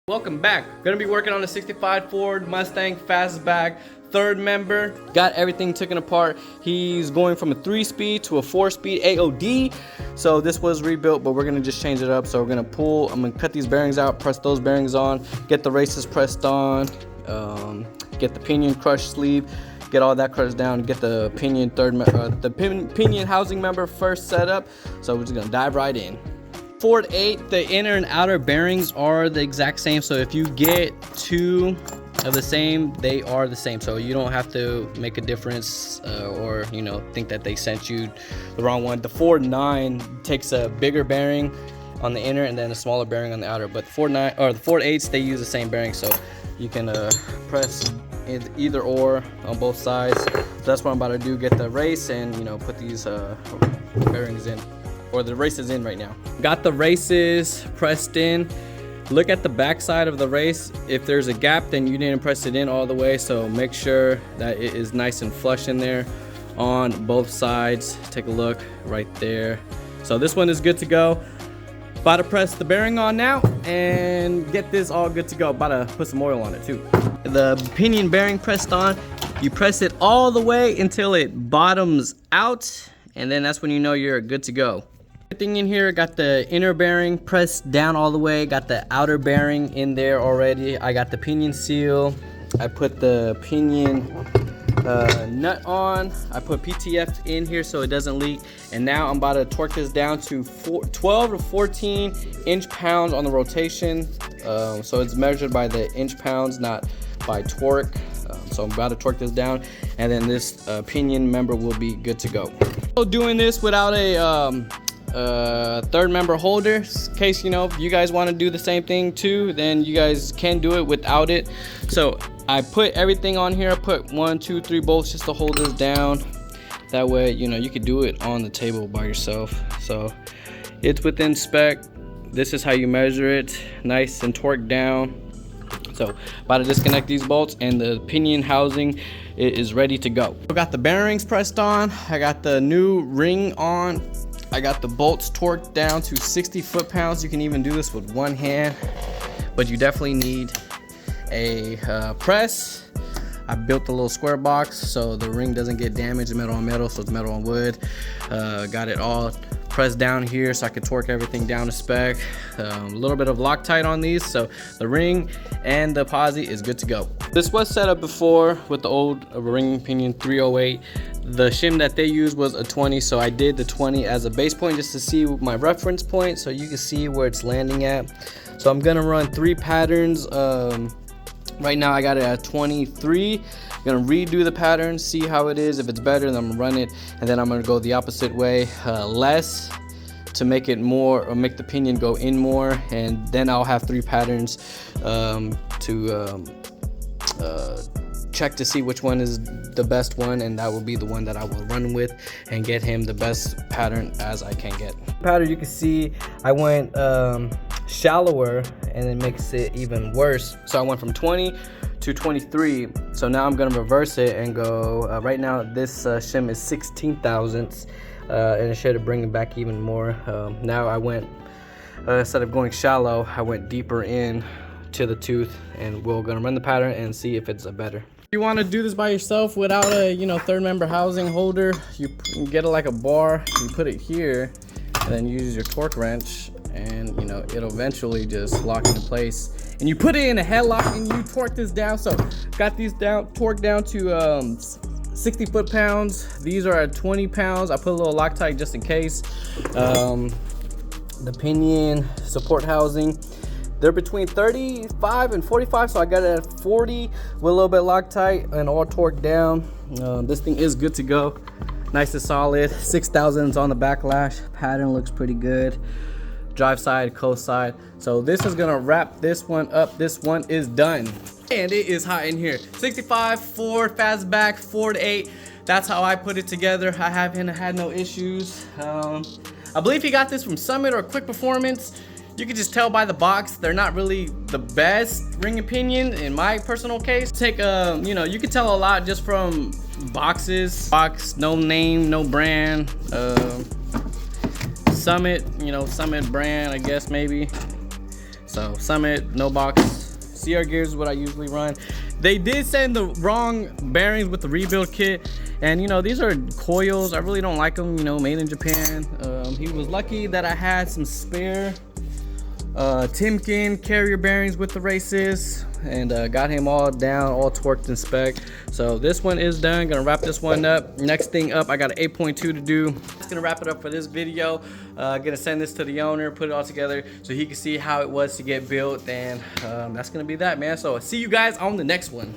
Welcome back. Gonna be working on a 65 Ford Mustang Fastback, third member. Got everything taken apart. He's going from a 3-speed to a 4-speed AOD. So this was rebuilt, but we're gonna just change it up. So we're gonna I'm gonna cut these bearings out, press those bearings on, get the races pressed on, get the pinion crush sleeve, get all that crushed down, get the pinion pinion housing member first set up. So we're just gonna dive right in. Ford 8, the inner and outer bearings are the exact same. So if you get two of the same, they are the same. So you don't have to make a difference or think that they sent you the wrong one. The Ford 9 takes a bigger bearing on the inner and then a smaller bearing on the outer. But the Ford 8s, they use the same bearing. So you can press either or on both sides. So that's what I'm about to do, get the race and put these bearings in. Or the races in right now. Got the races pressed in. Look at the back side of the race. If there's a gap, then you didn't press it in all the way. So make sure that it is nice and flush in there on both sides. Take a look right there. So this one is good to go. About to press the bearing on now and get this all good to go. About to put some oil on it too. The pinion bearing pressed on. You press it all the way until it bottoms out, and then that's when you know you're good to go. Everything in here, got the inner bearing pressed down all the way, got the outer bearing in there already. I got the pinion seal. I put the pinion nut on. I put PTF in here so it doesn't leak. And now I'm about to torque this down to 12 to 14 inch-pounds on the rotation. So it's measured by the inch-pounds, not by torque. So I'm about to torque this down, and then this pinion member will be good to go. So doing this without a third member holder, in case you guys want to do the same thing too, then you guys can do it without it. So I put everything on here. I put 1, 2, 3 bolts just to hold this down. That way you could do it on the table by yourself. So it's within spec. This is how you measure it, nice and torqued down. So about to disconnect these bolts, and the pinion housing is ready to go. I got the bearings pressed on. I got the new ring on. I got the bolts torqued down to 60 foot-pounds. You can even do this with one hand, but you definitely need a press. I built a little square box so the ring doesn't get damaged, metal on metal, so it's metal on wood. Got it all pressed down here so I could torque everything down to spec. A little bit of Loctite on these, so the ring and the posi is good to go. This was set up before with the old ring pinion 308. The shim that they used was a 20, so I did the 20 as a base point just to see my reference point so you can see where it's landing at. So I'm gonna run 3 patterns. Right now I got it at 23. I'm gonna redo the pattern, see how it is. If it's better, then I'm gonna run it, and then I'm gonna go the opposite way, less, to make it more, or make the pinion go in more, and then I'll have 3 patterns to check to see which one is the best one, and that will be the one that I will run with and get him the best pattern as I can get. Pattern, you can see I went shallower, and it makes it even worse. So I went from 20 to 23. So now I'm gonna reverse it and go, right now this shim is 16 thousandths, and it should bring it back even more. Now I went, instead of going shallow, I went deeper in to the tooth, and we're gonna run the pattern and see if it's better. If you want to do this by yourself without a third member housing holder, you get it like a bar, you put it here, and then use your torque wrench, and it'll eventually just lock into place, and you put it in a headlock and you torque this down. So got these torqued down to 60 foot-pounds. These are at 20 pounds. I put a little Loctite just in case. The pinion support housing, they're between 35 and 45, so I got it at 40 with a little bit Loctite and all torqued down. This thing is good to go, nice and solid. 6 thousandths on the backlash. Pattern looks pretty good. Drive side, coast side. So this is gonna wrap this one up. This one is done, and it is hot in here. 65 Ford Fastback, Ford 8. That's how I put it together. I haven't had no issues. I believe he got this from Summit or Quick Performance. You can just tell by the box, they're not really the best ring and pinion in my personal case. Take you can tell a lot just from boxes. Box, no name, no brand. Summit, Summit brand, I guess maybe. So Summit, no box. CR gears is what I usually run. They did send the wrong bearings with the rebuild kit, and you know, these are coils. I really don't like them, you know, made in Japan. He was lucky that I had some spare Timken carrier bearings with the races, and got him all down, all torqued and spec. So this one is done. Gonna wrap this one up. Next thing up, I got an 8.2 to do. Just gonna wrap it up for this video. Gonna send this to the owner, put it all together so he can see how it was to get built, and that's gonna be that, man. So I'll see you guys on the next one.